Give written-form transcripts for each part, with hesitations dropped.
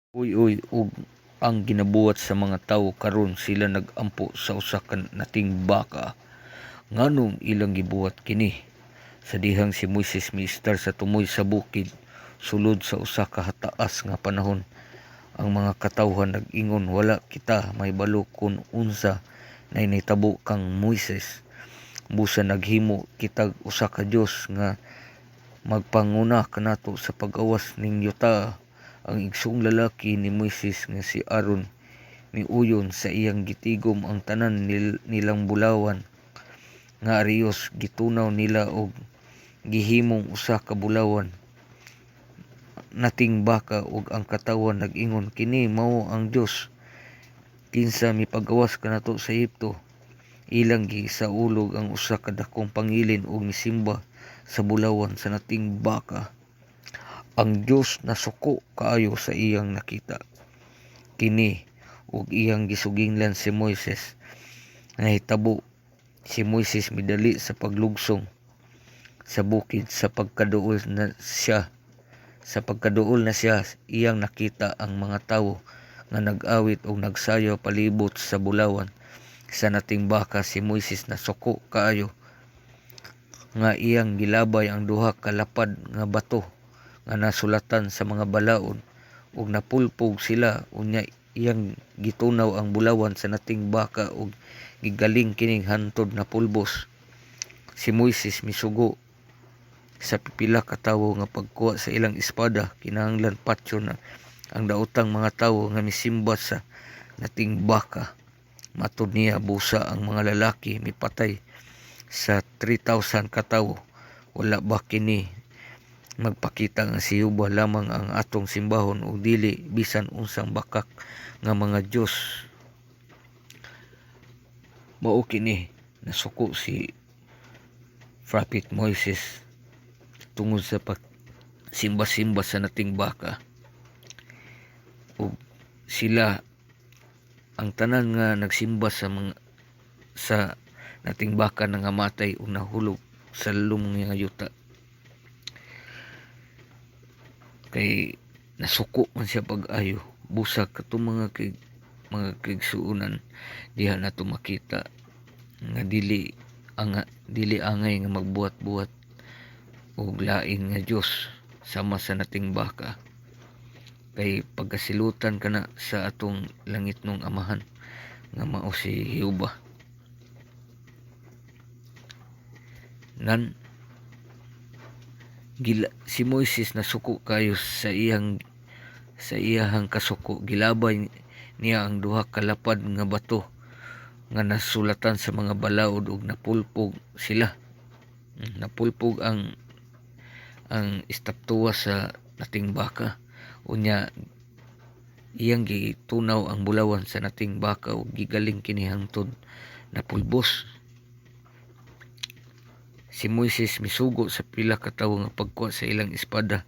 Uy ug ang ginabuhat sa mga tawo karon sila nag-ampo sa usa ka nating baka nganong ilang gibuhat kini sa dihang si Moises miistar sa tumoy sa bukid sulod sa usa ka hataas nga panahon. Ang mga katawhan nag-ingon, wala kita mahibalo kun unsa nay nahitabo kang Moises, busa naghimo kitag usa ka Dios nga magpanguna kanato sa pag-awas ning yuta. Ang igsoong lalaki ni Moises nga si Aaron miuyon sa iyang gitigom ang tanan nilang bulawan nga ariyos, gitunaw nila og gihimong usa ka bulawan nating baka, ug ang katawan nag-ingon, kini mao ang Dios kinsa mipagawas kanato sa Ehipto. Ilang gisaulog ang usa ka dakong pangilin ug misimba sa bulawan sa nating baka. Ang Dios nasuko kaayo sa iyang nakita kini ug iyang gisuginglan si Moises. Nahitabo si Moises midali sa paglugsong sa bukid sa pagkaduol na siya iyang nakita ang mga tawo nga nag-awit ug nagsayaw palibot sa bulawan sa nating baka. Si Moises nasuko kaayo nga iyang gilabay ang duha ka lapad nga bato nga nasulatan sa mga balaod ug napulpog sila. Unya iyang gitunaw ang bulawan sa nating baka ug gigaling kining hantod na pulbos. Si Moises misugo sa pipila ka tawo nga pagkuha sa ilang espada. Kinahanglan patyo na ang daotang mga tawo nga misimba sa nating baka. Matud niya, busa ang mga lalaki mipatay sa 3,000 ka tawo. Wala ba kini magpakita nga si Jehova lamang ang atong simbahon ug dili bisan unsang bakak nga mga Dios? Mao kini nasuko si Prophet Moises tungod sa pagsimba-simba sa nating baka. Ug sila ang tanan nga nagsimba sa nating baka nangamatay ug nahulog sa lumong nga yuta. Kay nasuko man siya pag-ayo, busa katong mga kaigsuonan diha nato makita nga dili angay nga magbuhat-buhat og lain nga Dios sama sa nating baka. Kay pagkasilutan kana sa atong langitnong amahan nga mao si Jehova. Si Moises nasuko kayo sa iyang kasuko. Gilabay niya ang duha ka lapad nga bato nga nasulatan sa mga balaod ug napulpog sila. Napulpog ang estatwa sa nating baka. Unya iyang gitunaw ang bulawan sa nating baka ug gigaling kini hangtod napulbos. Si Moises misugo sa pila ka tawo nga pagkuha sa ilang espada.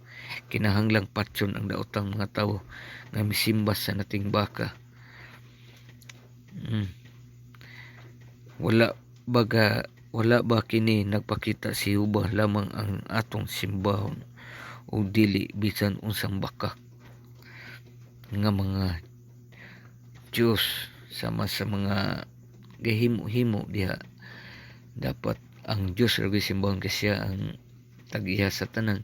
Kinahanglang patyon ang daotang mga tawo nga misimba sa nating baka. Wala ba kini nagpakita si Jehova lamang ang atong simbahon ug dili bisan unsang bakak nga mga Dios sama sa mga gahimo-himo diha. Dapat ang Dios ra gyud simbahon kasi siya ang tag-iya sa tanan.